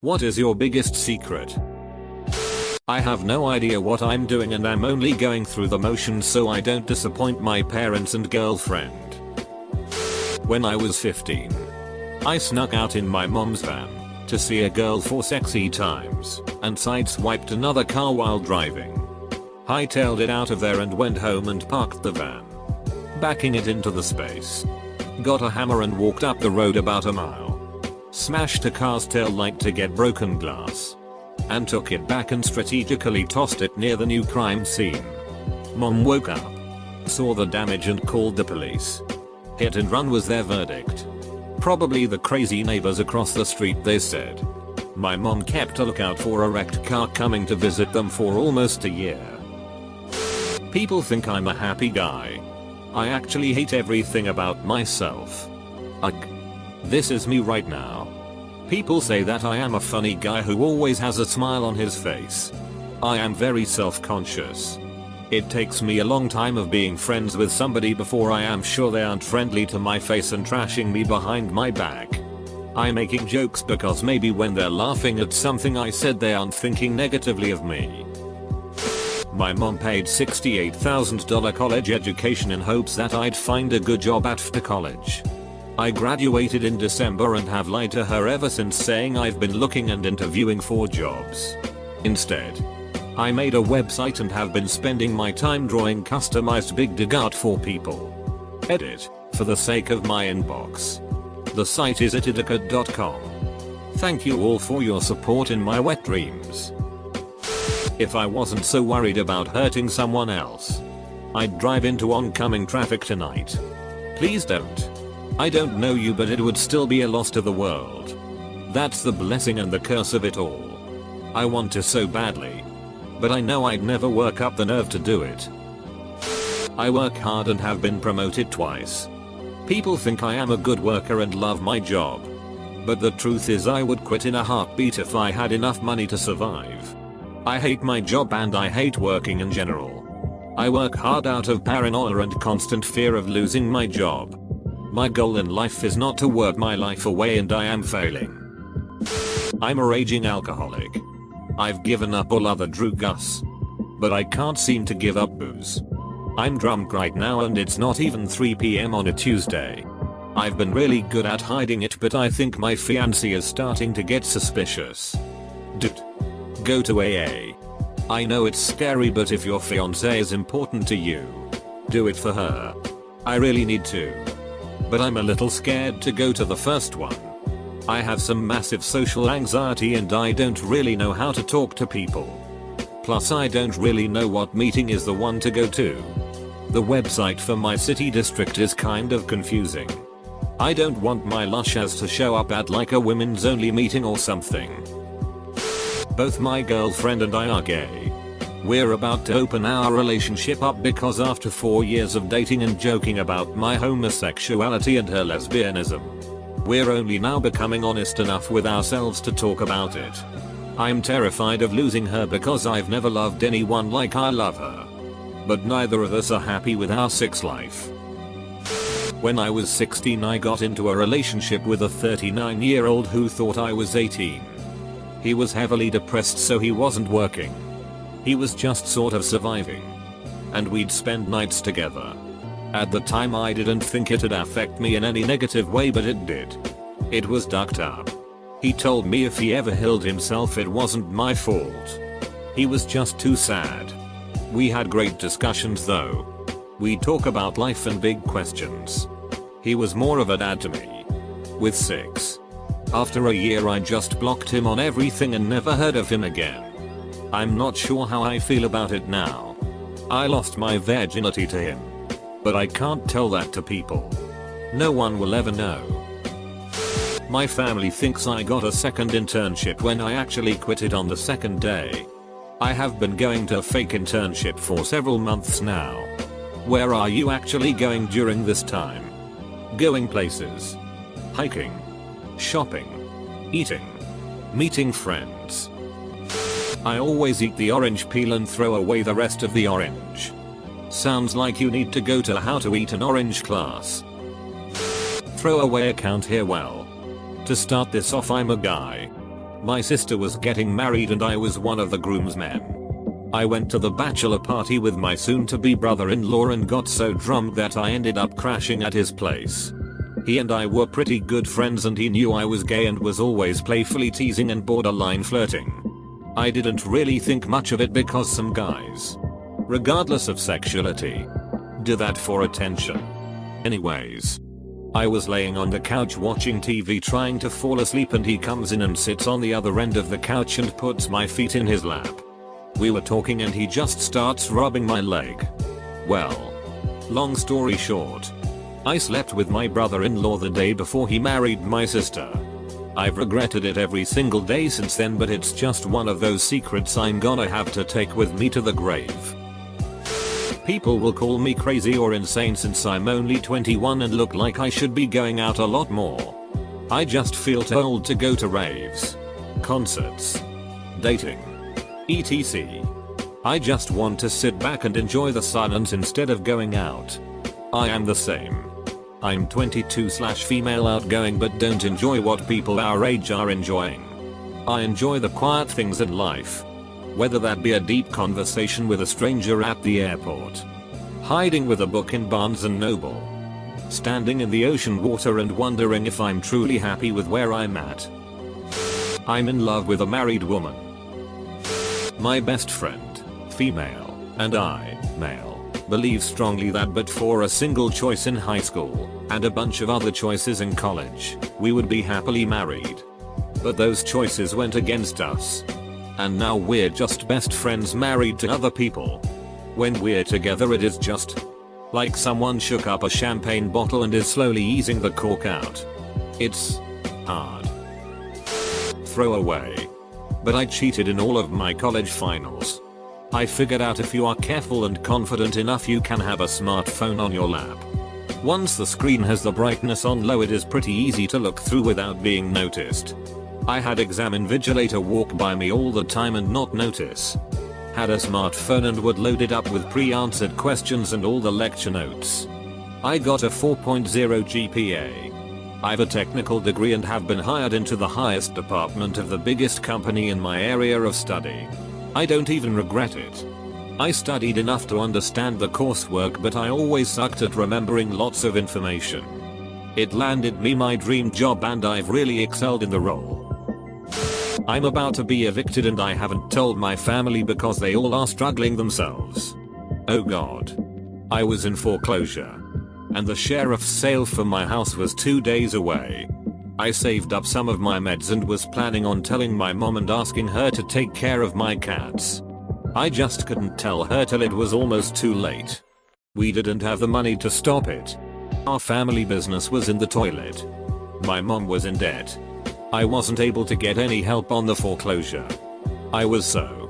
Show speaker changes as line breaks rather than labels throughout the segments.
What is your biggest secret? I have no idea what I'm doing and I'm only going through the motions so I don't disappoint my parents and girlfriend. When I was 15, I snuck out in my mom's van to see a girl for sexy times and sideswiped another car while driving. Hightailed it out of there and went home and parked the van, backing it into the space. Got a hammer and walked up the road about a mile. Smashed a car's tail light to get broken glass. And took it back and strategically tossed it near the new crime scene. Mom woke up, saw the damage and called the police. Hit and run was their verdict. Probably the crazy neighbors across the street, they said. My mom kept a lookout for a wrecked car coming to visit them for almost a year. People think I'm a happy guy. I actually hate everything about myself. Ugh. This is me right now. People say that I am a funny guy who always has a smile on his face. I am very self-conscious. It takes me a long time of being friends with somebody before I am sure they aren't friendly to my face and trashing me behind my back. I'm making jokes because maybe when they're laughing at something I said they aren't thinking negatively of me. My mom paid $68,000 college education in hopes that I'd find a good job after college. I graduated in December and have lied to her ever since, saying I've been looking and interviewing for jobs. Instead, I made a website and have been spending my time drawing customized big dig art for people. Edit, for the sake of my inbox. The site is itidica.com. Thank you all for your support in my wet dreams. If I wasn't so worried about hurting someone else, I'd drive into oncoming traffic tonight. Please don't. I don't know you, but it would still be a loss to the world. That's the blessing and the curse of it all. I want to so badly, but I know I'd never work up the nerve to do it. I work hard and have been promoted twice. People think I am a good worker and love my job. But the truth is I would quit in a heartbeat if I had enough money to survive. I hate my job and I hate working in general. I work hard out of paranoia and constant fear of losing my job. My goal in life is not to work my life away and I am failing. I'm a raging alcoholic. I've given up all other drugs, but I can't seem to give up booze. I'm drunk right now and it's not even 3 PM on a Tuesday. I've been really good at hiding it, but I think my fiancé is starting to get suspicious. Dude, go to AA. I know it's scary, but if your fiancé is important to you, do it for her. I really need to. But I'm a little scared to go to the first one. I have some massive social anxiety and I don't really know how to talk to people. Plus I don't really know what meeting is the one to go to. The website for my city district is kind of confusing. I don't want my lushas to show up at like a women's only meeting or something. Both my girlfriend and I are gay. We're about to open our relationship up because after 4 years of dating and joking about my homosexuality and her lesbianism, we're only now becoming honest enough with ourselves to talk about it. I'm terrified of losing her because I've never loved anyone like I love her. But neither of us are happy with our sex life. When I was 16 I got into a relationship with a 39-year-old who thought I was 18. He was heavily depressed so he wasn't working. He was just sort of surviving. And we'd spend nights together. At the time I didn't think it'd affect me in any negative way, but it did. It was ducked up. He told me if he ever healed himself it wasn't my fault. He was just too sad. We had great discussions though. We'd talk about life and big questions. He was more of a dad to me. With 6. After a year I just blocked him on everything and never heard of him again. I'm not sure how I feel about it now. I lost my virginity to him. But I can't tell that to people. No one will ever know. My family thinks I got a second internship when I actually quit it on the second day. I have been going to a fake internship for several months now. Where are you actually going during this time? Going places. Hiking. Shopping. Eating. Meeting friends. I always eat the orange peel and throw away the rest of the orange. Sounds like you need to go to how to eat an orange class. Throwaway account here. Well, to start this off, I'm a guy. My sister was getting married and I was one of the groomsmen. I went to the bachelor party with my soon-to-be brother-in-law and got so drunk that I ended up crashing at his place. He and I were pretty good friends and he knew I was gay and was always playfully teasing and borderline flirting. I didn't really think much of it because some guys, regardless of sexuality, do that for attention. Anyways, I was laying on the couch watching TV trying to fall asleep and he comes in and sits on the other end of the couch and puts my feet in his lap. We were talking and he just starts rubbing my leg. Well, long story short, I slept with my brother-in-law the day before he married my sister. I've regretted it every single day since then, but it's just one of those secrets I'm gonna have to take with me to the grave. People will call me crazy or insane since I'm only 21 and look like I should be going out a lot more. I just feel too old to go to raves, concerts, dating, etc. I just want to sit back and enjoy the silence instead of going out. I am the same. I'm 22/female outgoing but don't enjoy what people our age are enjoying. I enjoy the quiet things in life. Whether that be a deep conversation with a stranger at the airport, hiding with a book in Barnes & Noble, standing in the ocean water and wondering if I'm truly happy with where I'm at. I'm in love with a married woman. My best friend, female, and I, male, believe strongly that but for a single choice in high school, and a bunch of other choices in college, we would be happily married. But those choices went against us. And now we're just best friends married to other people. When we're together it is just like someone shook up a champagne bottle and is slowly easing the cork out. It's hard. Throw away. But I cheated in all of my college finals. I figured out if you are careful and confident enough you can have a smartphone on your lap. Once the screen has the brightness on low it is pretty easy to look through without being noticed. I had exam invigilator walk by me all the time and not notice. Had a smartphone and would load it up with pre-answered questions and all the lecture notes. I got a 4.0 GPA. I've a technical degree and have been hired into the highest department of the biggest company in my area of study. I don't even regret it. I studied enough to understand the coursework but I always sucked at remembering lots of information. It landed me my dream job and I've really excelled in the role. I'm about to be evicted and I haven't told my family because they all are struggling themselves. Oh god. I was in foreclosure. And the sheriff's sale for my house was 2 days away. I saved up some of my meds and was planning on telling my mom and asking her to take care of my cats. I just couldn't tell her till it was almost too late. We didn't have the money to stop it. Our family business was in the toilet. My mom was in debt. I wasn't able to get any help on the foreclosure. I was so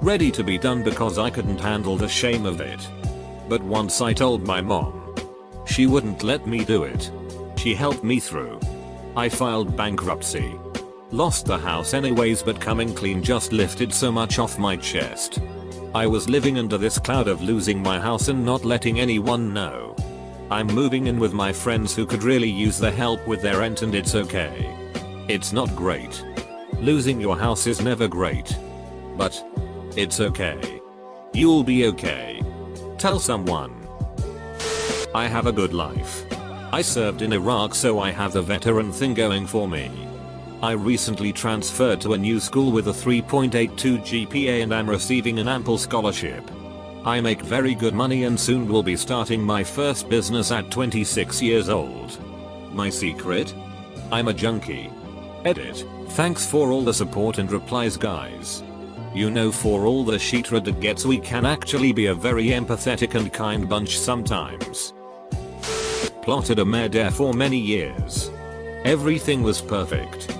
ready to be done because I couldn't handle the shame of it. But once I told my mom, she wouldn't let me do it. She helped me through. I filed bankruptcy. Lost the house anyways but coming clean just lifted so much off my chest. I was living under this cloud of losing my house and not letting anyone know. I'm moving in with my friends who could really use the help with their rent and it's okay. It's not great. Losing your house is never great. But it's okay. You'll be okay. Tell someone. I have a good life. I served in Iraq so I have the veteran thing going for me. I recently transferred to a new school with a 3.82 GPA and I'm receiving an ample scholarship. I make very good money and soon will be starting my first business at 26 years old. My secret? I'm a junkie. Edit. Thanks for all the support and replies guys. You know, for all the shit Reddit gets we can actually be a very empathetic and kind bunch sometimes. Plotted a murder for many years. Everything was perfect.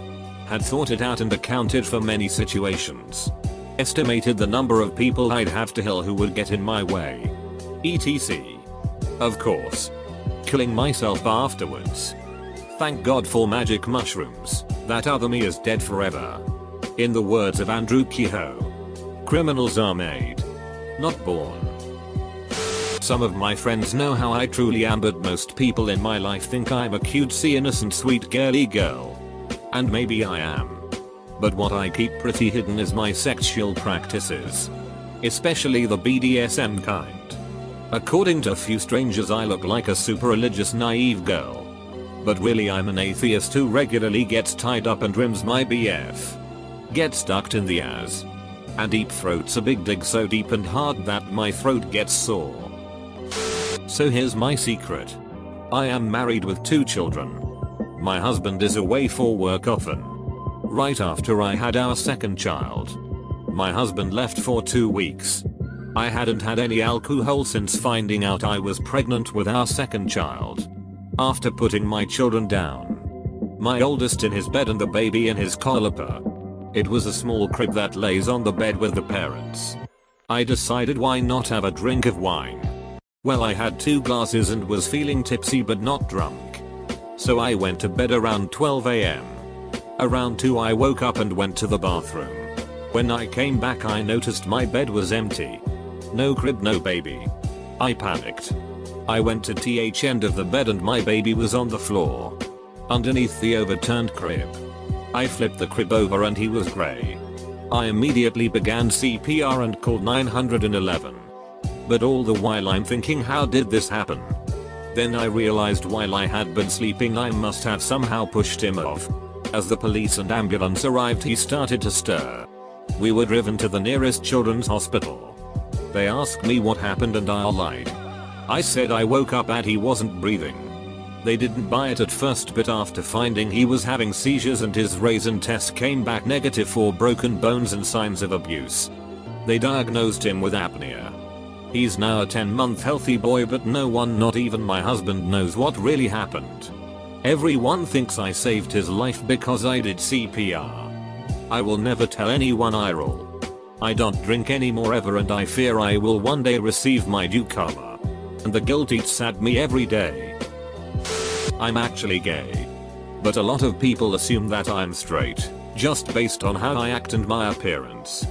Had thought it out and accounted for many situations. Estimated the number of people I'd have to kill who would get in my way. etc. Of course. Killing myself afterwards. Thank God for magic mushrooms. That other me is dead forever. In the words of Andrew Kehoe, criminals are made, not born. Some of my friends know how I truly am but most people in my life think I'm a cutesy innocent sweet girly girl. And maybe I am. But what I keep pretty hidden is my sexual practices. Especially the BDSM kind. According to a few strangers I look like a super religious naive girl. But really I'm an atheist who regularly gets tied up and rims my BF. Gets stuck in the ass. And deep throats a big dig so deep and hard that my throat gets sore. So here's my secret. I am married with 2 children. My husband is away for work often. Right after I had our second child, my husband left for 2 weeks. I hadn't had any alcohol since finding out I was pregnant with our second child. After putting my children down, my oldest in his bed and the baby in his coliper. It was a small crib that lays on the bed with the parents. I decided why not have a drink of wine. Well, I had 2 glasses and was feeling tipsy but not drunk. So I went to bed around 12 AM. Around 2 I woke up and went to the bathroom. When I came back I noticed my bed was empty. No crib, no baby. I panicked. I went to the end of the bed and my baby was on the floor. Underneath the overturned crib. I flipped the crib over and he was grey. I immediately began CPR and called 911. But all the while I'm thinking, how did this happen? Then I realized while I had been sleeping I must have somehow pushed him off. As the police and ambulance arrived he started to stir. We were driven to the nearest children's hospital. They asked me what happened and I lied. I said I woke up and he wasn't breathing. They didn't buy it at first, but after finding he was having seizures and his raisin test came back negative for broken bones and signs of abuse, they diagnosed him with apnea. He's now a 10-month healthy boy, but no one, not even my husband, knows what really happened. Everyone thinks I saved his life because I did CPR. I will never tell anyone I roll. I don't drink anymore ever and I fear I will one day receive my due karma. And the guilt eats at me every day. I'm actually gay. But a lot of people assume that I'm straight, just based on how I act and my appearance.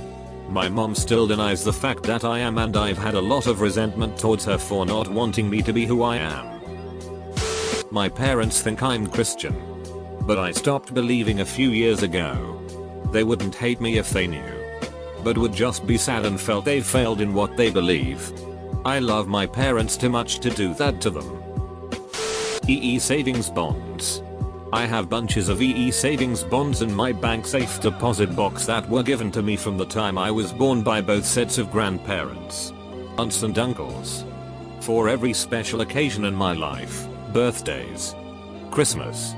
My mom still denies the fact that I am, and I've had a lot of resentment towards her for not wanting me to be who I am. My parents think I'm Christian. But I stopped believing a few years ago. They wouldn't hate me if they knew. But would just be sad and felt they failed in what they believe. I love my parents too much to do that to them. EE savings bonds. I have bunches of EE savings bonds in my bank safe deposit box that were given to me from the time I was born by both sets of grandparents, aunts and uncles. For every special occasion in my life, birthdays, Christmas,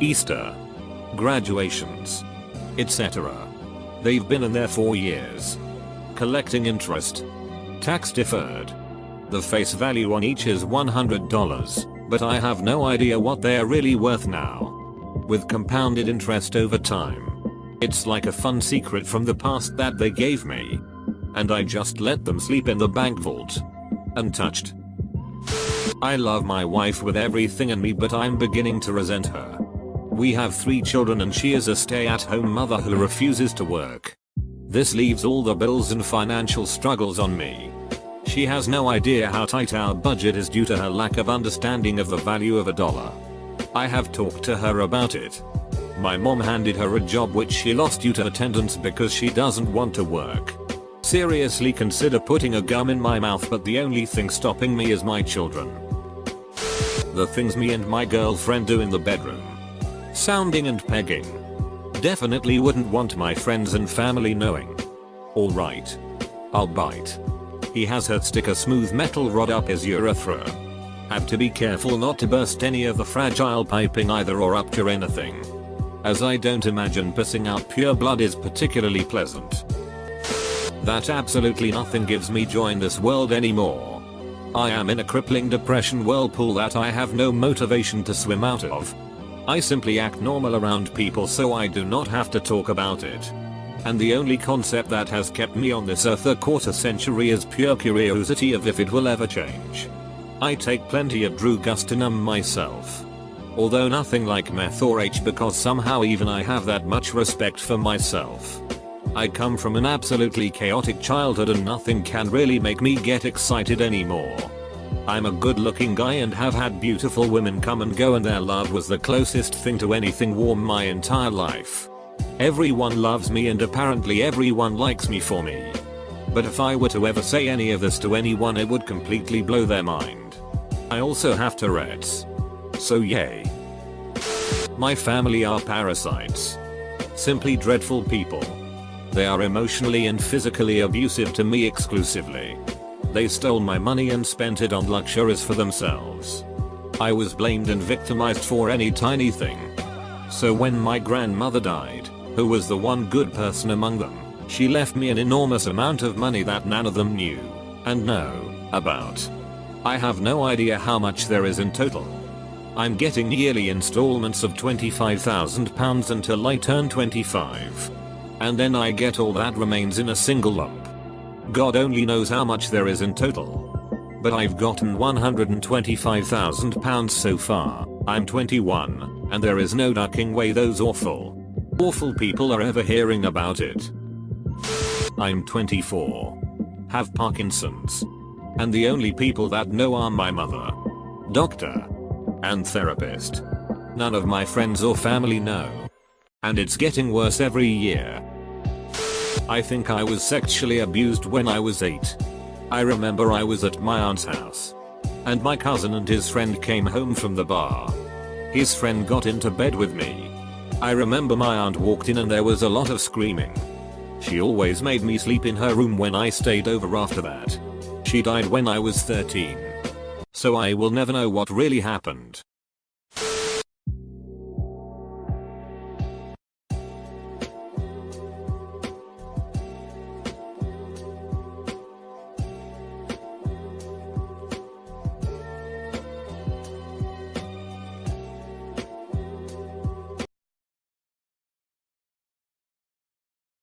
Easter, graduations, etc. They've been in there for years. Collecting interest. Tax deferred. The face value on each is $100. But I have no idea what they're really worth now. With compounded interest over time. It's like a fun secret from the past that they gave me. And I just let them sleep in the bank vault. Untouched. I love my wife with everything in me, but I'm beginning to resent her. We have 3 children and she is a stay-at-home mother who refuses to work. This leaves all the bills and financial struggles on me. She has no idea how tight our budget is due to her lack of understanding of the value of a dollar. I have talked to her about it. My mom handed her a job which she lost due to attendance because she doesn't want to work. Seriously consider putting a gum in my mouth, but the only thing stopping me is my children. The things me and my girlfriend do in the bedroom. Sounding and pegging. Definitely wouldn't want my friends and family knowing. Alright. I'll bite. He has her stick a smooth metal rod up his urethra. Have to be careful not to burst any of the fragile piping either or rupture anything. As I don't imagine pissing out pure blood is particularly pleasant. That absolutely nothing gives me joy in this world anymore. I am in a crippling depression whirlpool that I have no motivation to swim out of. I simply act normal around people so I do not have to talk about it. And the only concept that has kept me on this earth a quarter century is pure curiosity of if it will ever change. I take plenty of drugas to numb myself. Although nothing like meth or H, because somehow even I have that much respect for myself. I come from an absolutely chaotic childhood and nothing can really make me get excited anymore. I'm a good looking guy and have had beautiful women come and go, and their love was the closest thing to anything warm my entire life. Everyone loves me and apparently everyone likes me for me. But if I were to ever say any of this to anyone, it would completely blow their mind. I also have Tourette's. So yay. My family are parasites. Simply dreadful people. They are emotionally and physically abusive to me exclusively. They stole my money and spent it on luxuries for themselves. I was blamed and victimized for any tiny thing. So when my grandmother died, who was the one good person among them, she left me an enormous amount of money that none of them knew and know about. I have no idea how much there is in total. I'm getting yearly installments of £25,000 until I turn 25. And then I get all that remains in a single lump. God only knows how much there is in total. But I've gotten £125,000 so far. I'm 21, and there is no ducking way those awful people are ever hearing about it. I'm 24. Have Parkinson's. And the only people that know are my mother, doctor, and therapist. None of my friends or family know. And it's getting worse every year. I think I was sexually abused when I was 8. I remember I was at my aunt's house. And my cousin and his friend came home from the bar. His friend got into bed with me. I remember my aunt walked in and there was a lot of screaming. She always made me sleep in her room when I stayed over after that. She died when I was 13. So I will never know what really happened.